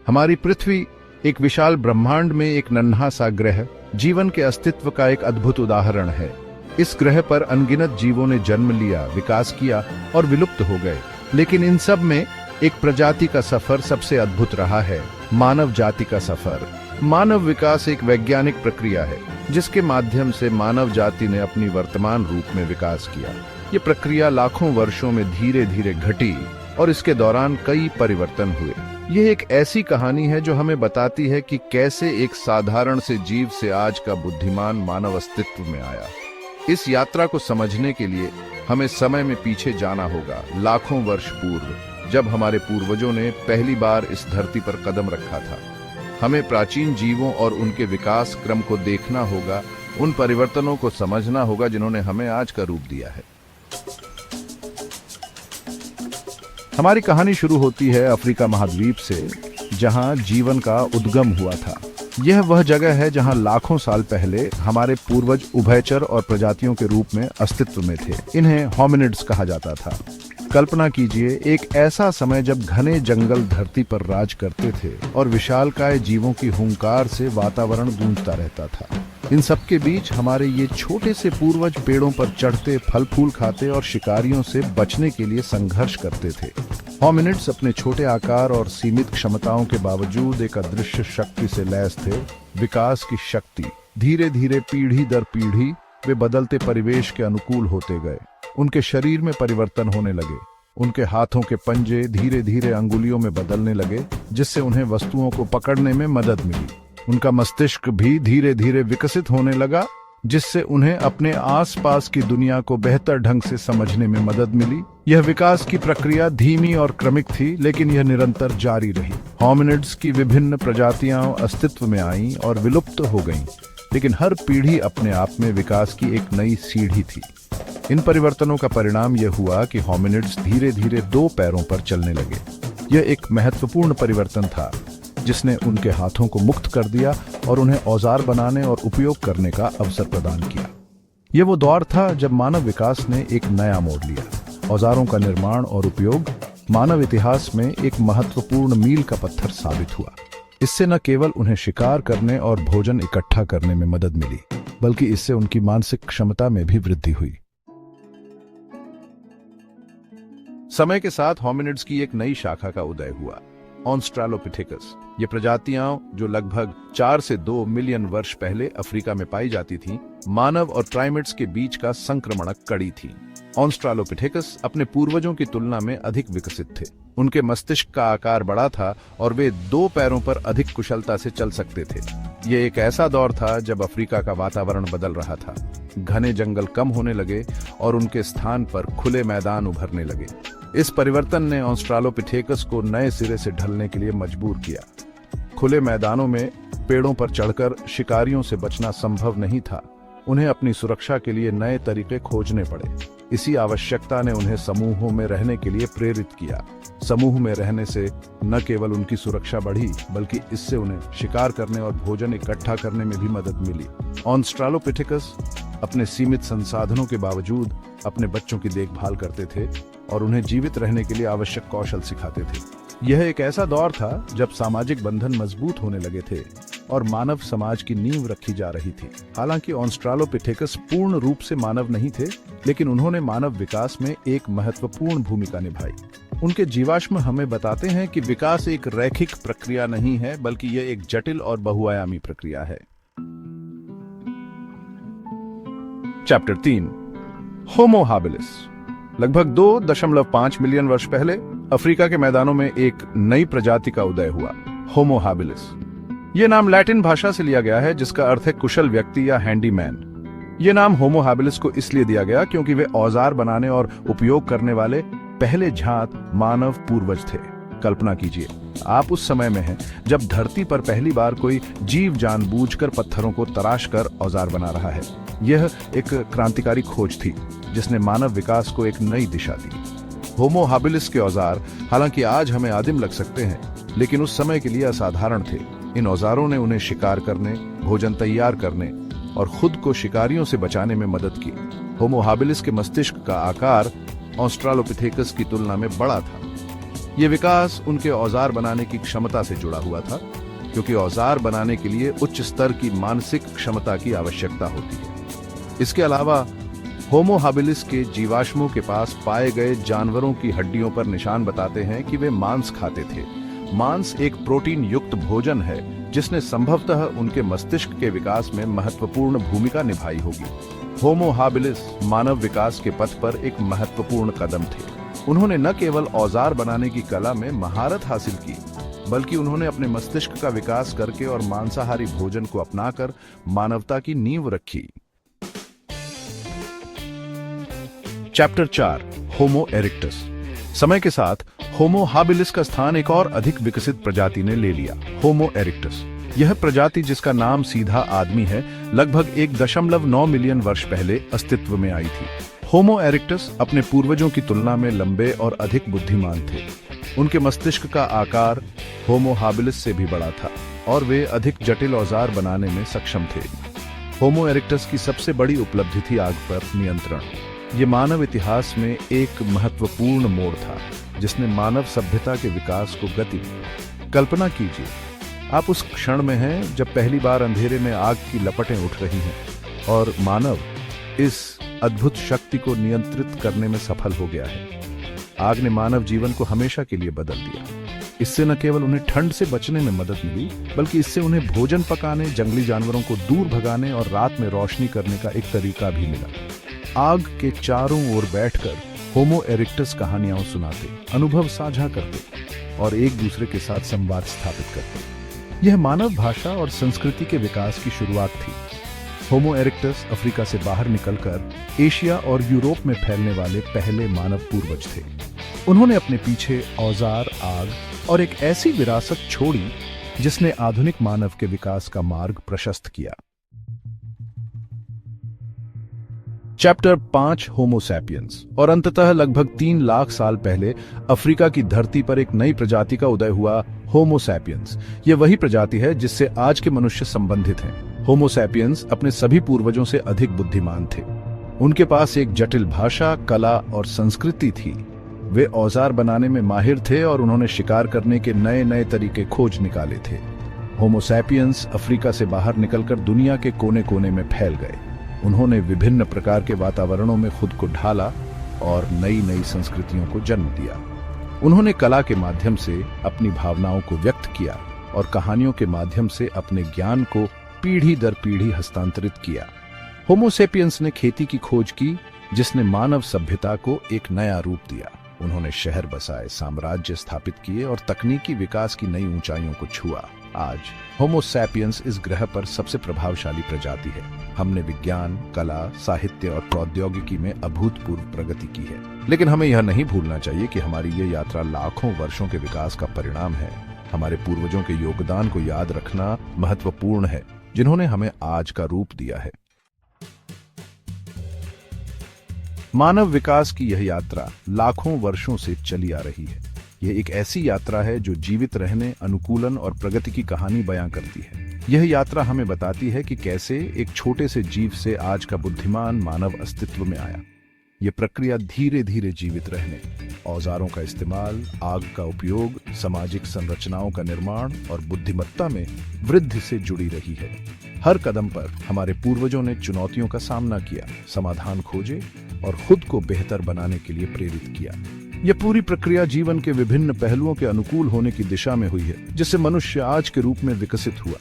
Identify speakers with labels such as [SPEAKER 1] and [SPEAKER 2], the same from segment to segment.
[SPEAKER 1] हमारी पृथ्वी एक विशाल ब्रह्मांड में एक नन्हा सा ग्रह जीवन के अस्तित्व का एक अद्भुत उदाहरण है। इस ग्रह पर अनगिनत जीवों ने जन्म लिया, विकास किया और विलुप्त हो गए, लेकिन इन सब में एक प्रजाति का सफर सबसे अद्भुत रहा है, मानव जाति का सफर। मानव विकास एक वैज्ञानिक प्रक्रिया है जिसके माध्यम से मानव जाति ने अपनी वर्तमान रूप में विकास किया। ये प्रक्रिया लाखों वर्षों में धीरे धीरे घटी और इसके दौरान कई परिवर्तन हुए। यह एक ऐसी कहानी है जो हमें बताती है कि कैसे एक साधारण से जीव से आज का बुद्धिमान मानव अस्तित्व में आया। इस यात्रा को समझने के लिए हमें समय में पीछे जाना होगा, लाखों वर्ष पूर्व, जब हमारे पूर्वजों ने पहली बार इस धरती पर कदम रखा था। हमें प्राचीन जीवों और उनके विकास क्रम को देखना होगा, उन परिवर्तनों को समझना होगा जिन्होंने हमें आज का रूप दिया है। हमारी कहानी शुरू होती है अफ्रीका महाद्वीप से, जहां जीवन का उद्गम हुआ था। यह वह जगह है जहां लाखों साल पहले हमारे पूर्वज उभयचर और प्रजातियों के रूप में अस्तित्व में थे। इन्हें होमिनिड्स कहा जाता था। कल्पना कीजिए, एक ऐसा समय जब घने जंगल धरती पर राज करते थे और विशालकाय जीवों की हुंकार से वातावरण गूंजता रहता था। इन सब के बीच हमारे ये छोटे से पूर्वज पेड़ों पर चढ़ते, फल फूल खाते और शिकारियों से बचने के लिए संघर्ष करते थे। होमिनिड्स अपने छोटे आकार और सीमित क्षमताओं के बावजूद एक अदृश्य शक्ति से लैस थे, विकास की शक्ति। धीरे धीरे पीढ़ी दर पीढ़ी वे बदलते परिवेश के अनुकूल होते गए। उनके शरीर में परिवर्तन होने लगे। उनके हाथों के पंजे धीरे धीरे अंगुलियों में बदलने लगे, जिससे उन्हें वस्तुओं को पकड़ने में मदद मिली। उनका मस्तिष्क भी धीरे धीरे विकसित होने लगा, जिससे उन्हें अपने आसपास की दुनिया को बेहतर ढंग से समझने में मदद मिली। यह विकास की प्रक्रिया धीमी और क्रमिक थी, लेकिन यह निरंतर जारी रही। होमिनिड्स की विभिन्न प्रजातियां अस्तित्व में आईं और विलुप्त हो गईं, लेकिन हर पीढ़ी अपने आप में विकास की एक नई सीढ़ी थी। इन परिवर्तनों का परिणाम यह हुआ कि होमिनिड्स धीरे धीरे दो पैरों पर चलने लगे। यह एक महत्वपूर्ण परिवर्तन था जिसने उनके हाथों को मुक्त कर दिया और उन्हें औजार बनाने और उपयोग करने का अवसर प्रदान किया। यह वो दौर था जब मानव विकास ने एक नया मोड़ लिया। औजारों का निर्माण और उपयोग मानव इतिहास में एक महत्वपूर्ण मील का पत्थर साबित हुआ। इससे न केवल उन्हें शिकार करने और भोजन इकट्ठा करने में मदद मिली, बल्कि इससे उनकी मानसिक क्षमता में भी वृद्धि हुई। समय के साथ होमिनिड्स की एक नई शाखा का उदय हुआ, ऑस्ट्रालोपिथेकस। ये प्रजातियां जो लगभग 4 से 2 मिलियन वर्ष पहले अफ्रीका में पाई जाती थीं, मानव और प्राइमेट्स के बीच का संक्रमणक कड़ी थी। ऑस्ट्रालोपिथेकस अपने पूर्वजों की तुलना में अधिक विकसित थे। उनके मस्तिष्क का आकार बड़ा था और वे 2 पैरों पर अधिक कुशलता से चल सकते थे। ये एक ऐसा दौर था जब अफ्रीका का वातावरण बदल रहा था। घने जंगल कम होने लगे और उनके स्थान पर खुले मैदान उभरने लगे। इस परिवर्तन ने ऑस्ट्रालोपिथेकस को नए सिरे से ढलने के लिए मजबूर किया। खुले मैदानों में पेड़ों पर चढ़कर शिकारियों से बचना संभव नहीं था। उन्हें अपनी सुरक्षा के लिए नए तरीके खोजने पड़े। इसी आवश्यकता ने उन्हें समूहों में रहने के लिए प्रेरित किया। समूह में रहने से न केवल उनकी सुरक्षा बढ़ी, बल्कि इससे उन्हें शिकार करने और भोजन इकट्ठा करने में भी मदद मिली। ऑस्ट्रालोपिथेकस अपने सीमित संसाधनों के बावजूद अपने बच्चों की देखभाल करते थे और उन्हें जीवित रहने के लिए आवश्यक कौशल सिखाते थे। यह एक ऐसा दौर था जब सामाजिक बंधन मजबूत होने लगे थे और मानव समाज की नींव रखी जा रही थी। हालांकि ऑस्ट्रालोपिथेकस पूर्ण रूप से मानव नहीं थे, लेकिन उन्होंने मानव विकास में एक महत्वपूर्ण भूमिका निभाई। उनके जीवाश्म हमें बताते हैं कि विकास एक रैखिक प्रक्रिया नहीं है, बल्कि यह एक जटिल और बहुआयामी प्रक्रिया है। चैप्टर 3, होमो हाबिलिस। लगभग 2.5 मिलियन वर्ष पहले अफ्रीका के मैदानों में एक नई प्रजाति का उदय हुआ, होमो हाबिलिस। यह नाम लैटिन भाषा से लिया गया है, जिसका अर्थ है कुशल व्यक्ति या हैंडीमैन। यह नाम होमो हाबिलिस को इसलिए दिया गया क्योंकि वे औजार बनाने और उपयोग करने वाले पहले झांत मानव पूर्वज थे। कल्पना कीजिए, आप उस समय में हैं जब धरती पर पहली बार कोई जीव जानबूझकर पत्थरों को तराश कर औजार बना रहा है। यह एक क्रांतिकारी खोज थी जिसने मानव विकास को एक नई दिशा दी। होमो हाबिलिस के औजार हालांकि आज हमें आदिम लग सकते हैं, लेकिन उस समय के लिए असाधारण थे। इन औजारों ने उन्हें शिकार करने, भोजन तैयार करने और खुद को शिकारियों से बचाने में मदद की। होमो हाबिलिस के मस्तिष्क का आकार ऑस्ट्रालोपिथेकस की तुलना में बड़ा था। ये विकास उनके औजार बनाने की क्षमता से जुड़ा हुआ था, क्योंकि औजार बनाने के लिए उच्च स्तर की मानसिक क्षमता की आवश्यकता होती है। इसके अलावा होमो हाबिलिस के जीवाश्मों के पास पाए गए जानवरों की हड्डियों पर निशान बताते हैं कि वे मांस खाते थे। मांस एक प्रोटीन युक्त भोजन है जिसने संभवतः उनके मस्तिष्क के विकास में महत्वपूर्ण भूमिका निभाई होगी। होमो हाबिलिस मानव विकास के पथ पर एक महत्वपूर्ण कदम थे। उन्होंने न केवल औजार बनाने की कला में महारत हासिल की, बल्कि उन्होंने अपने मस्तिष्क का विकास करके और मांसाहारी भोजन को अपनाकर मानवता की नींव रखी। चैप्टर 4 होमो इरेक्टस। समय के साथ होमो हाबिलिस का स्थान एक और अधिक विकसित प्रजाति ने ले लिया, होमो इरेक्टस। यह प्रजाति, जिसका नाम सीधा आदमी है, लगभग 1.9 मिलियन वर्ष पहले अस्तित्व में आई थी। होमो इरेक्टस अपने पूर्वजों की तुलना में लंबे और अधिक बुद्धिमान थे। उनके मस्तिष्क का आकार होमो हाबिलिस से भी बड़ा था और वे अधिक जटिल औजार बनाने में सक्षम थे। होमो इरेक्टस की सबसे बड़ी उपलब्धि थी आग पर नियंत्रण। ये मानव इतिहास में एक महत्वपूर्ण मोड़ था जिसने मानव सभ्यता के विकास को गति दी। कल्पना कीजिए, आप उस क्षण में हैं जब पहली बार अंधेरे में आग की लपटें उठ रही हैं और मानव इस अद्भुत शक्ति को नियंत्रित करने में सफल हो गया है। आग ने मानव जीवन को हमेशा के लिए बदल दिया। इससे न केवल उन्हें ठंड से बचने में मदद मिली, बल्कि इससे उन्हें भोजन पकाने, जंगली जानवरों को दूर भगाने और रात में रोशनी करने का एक तरीका भी मिला। आग के चारों ओर बैठकर होमो इरेक्टस कहानियां सुनाते, अनुभव साझा करते और एक दूसरे के साथ संवाद स्थापित करते। यह मानव भाषा और संस्कृति के विकास की शुरुआत थी। होमो इरेक्टस अफ्रीका से बाहर निकलकर एशिया और यूरोप में फैलने वाले पहले मानव पूर्वज थे। उन्होंने अपने पीछे औजार, आग और एक ऐसी विरासत छोड़ी जिसने आधुनिक मानव के विकास का मार्ग प्रशस्त किया। Chapter 5 Homo sapiens. और अंततः लगभग 3 लाख साल पहले अफ्रीका की धरती पर एक नई प्रजाति का उदय हुआ, होमो सैपियंस। यह वही प्रजाति है जिससे आज के मनुष्य संबंधित हैं। होमो सैपियंस अपने सभी पूर्वजों से अधिक बुद्धिमान थे। उनके पास एक जटिल भाषा, कला और संस्कृति थी। वे औजार बनाने में माहिर थे और उन्होंने शिकार करने के नए नए तरीके खोज निकाले थे। होमो सैपियंस अफ्रीका से बाहर निकलकर दुनिया के कोने कोने में फैल गए। उन्होंने विभिन्न प्रकार के वातावरणों में खुद को ढाला और नई नई संस्कृतियों को जन्म दिया। उन्होंने कला के माध्यम से अपनी भावनाओं को व्यक्त किया और कहानियों के माध्यम से अपने ज्ञान को पीढ़ी दर पीढ़ी हस्तांतरित किया। होमो सैपियंस ने खेती की खोज की, जिसने मानव सभ्यता को एक नया रूप दिया। उन्होंने शहर बसाए, साम्राज्य स्थापित किए और तकनीकी विकास की नई ऊंचाइयों को छुआ। आज होमो सैपियंस इस ग्रह पर सबसे प्रभावशाली प्रजाति है। हमने विज्ञान, कला, साहित्य और प्रौद्योगिकी में अभूतपूर्व प्रगति की है, लेकिन हमें यह नहीं भूलना चाहिए कि हमारी ये यात्रा लाखों वर्षों के विकास का परिणाम है। हमारे पूर्वजों के योगदान को याद रखना महत्वपूर्ण है, जिन्होंने हमें आज का रूप दिया है। मानव विकास की यह यात्रा लाखों वर्षों से चली आ रही है। यह एक ऐसी यात्रा है जो जीवित रहने, अनुकूलन और प्रगति की कहानी बयां करती है। यह यात्रा हमें बताती है कि कैसे एक छोटे से जीव से आज का बुद्धिमान मानव अस्तित्व में आया। यह प्रक्रिया धीरे धीरे जीवित रहने, औजारों का इस्तेमाल, आग का उपयोग, सामाजिक संरचनाओं का निर्माण और बुद्धिमत्ता में वृद्धि से जुड़ी रही है। हर कदम पर हमारे पूर्वजों ने चुनौतियों का सामना किया, समाधान खोजे और खुद को बेहतर बनाने के लिए प्रेरित किया। यह पूरी प्रक्रिया जीवन के विभिन्न पहलुओं के अनुकूल होने की दिशा में हुई है, जिससे मनुष्य आज के रूप में विकसित हुआ।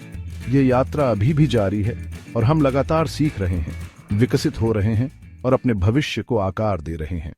[SPEAKER 1] यह यात्रा अभी भी जारी है और हम लगातार सीख रहे हैं, विकसित हो रहे हैं और अपने भविष्य को आकार दे रहे हैं।